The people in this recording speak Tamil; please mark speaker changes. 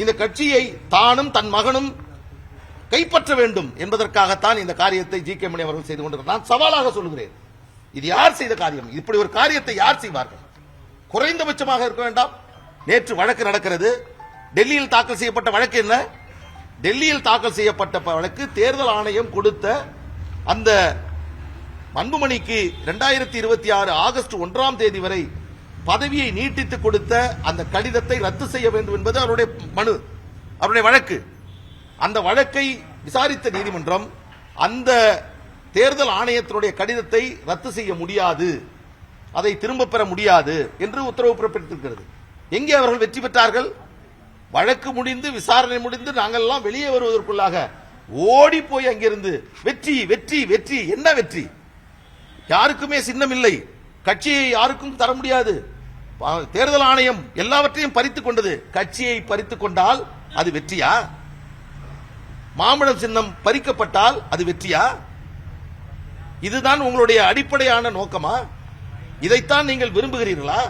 Speaker 1: இந்த கட்சியை தானும் தன் மகனும் கைப்பற்ற வேண்டும் என்பதற்காகத்தான் இந்த காரியத்தை ஜி.கே. மணி அவர்கள் செய்து கொண்டிருக்கிறார். நான் சவாலாக சொல்கிறேன், இது யார் செய்த காரியம்? இப்படி ஒரு காரியத்தை யார் செய்வார்கள்? குறைந்தபட்சமாக இருக்க வேண்டாம். நேற்று வழக்கு நடக்கிறது. டெல்லியில் தாக்கல் செய்யப்பட்ட வழக்கு என்ன? டெல்லியில் தாக்கல் செய்யப்பட்ட வழக்கு தேர்தல் ஆணையம் கொடுத்த அந்த அன்புமணிக்கு 2026 ஆகஸ்ட் 1ஆம் தேதி வரை பதவியை நீட்டித்து கொடுத்த அந்த கடிதத்தை ரத்து செய்ய வேண்டும் என்பது அவருடைய மனு, அவருடைய வழக்கு. அந்த வழக்கை விசாரித்த நீதிமன்றம் அந்த தேர்தல் ஆணையத்தினுடைய கடிதத்தை ரத்து செய்ய முடியாது, அதை திரும்ப பெற முடியாது என்று உத்தரவு பிறப்பித்திருக்கிறது. எங்கே அவர்கள் வெற்றி பெற்றார்கள்? வழக்கு முடிந்து விசாரணை முடிந்து நாங்கள் எல்லாம் வெளியே வருவதற்குள்ளாக ஓடி போய் அங்கிருந்து வெற்றி வெற்றி வெற்றி. என்ன வெற்றி? யாருக்குமே சின்னம் இல்லை, கட்சியை யாருக்கும் தர முடியாது. தேர்தல் ஆணையம் எல்லாவற்றையும் பறித்துக் கொண்டது. கட்சியை பறித்துக் கொண்டால் அது வெற்றியா? மாம்பழம் சின்னம் பறிக்கப்பட்டால் அது வெற்றியா? இதுதான் உங்களுடைய அடிப்படையான நோக்கமா? இதைத்தான் நீங்கள் விரும்புகிறீர்களா?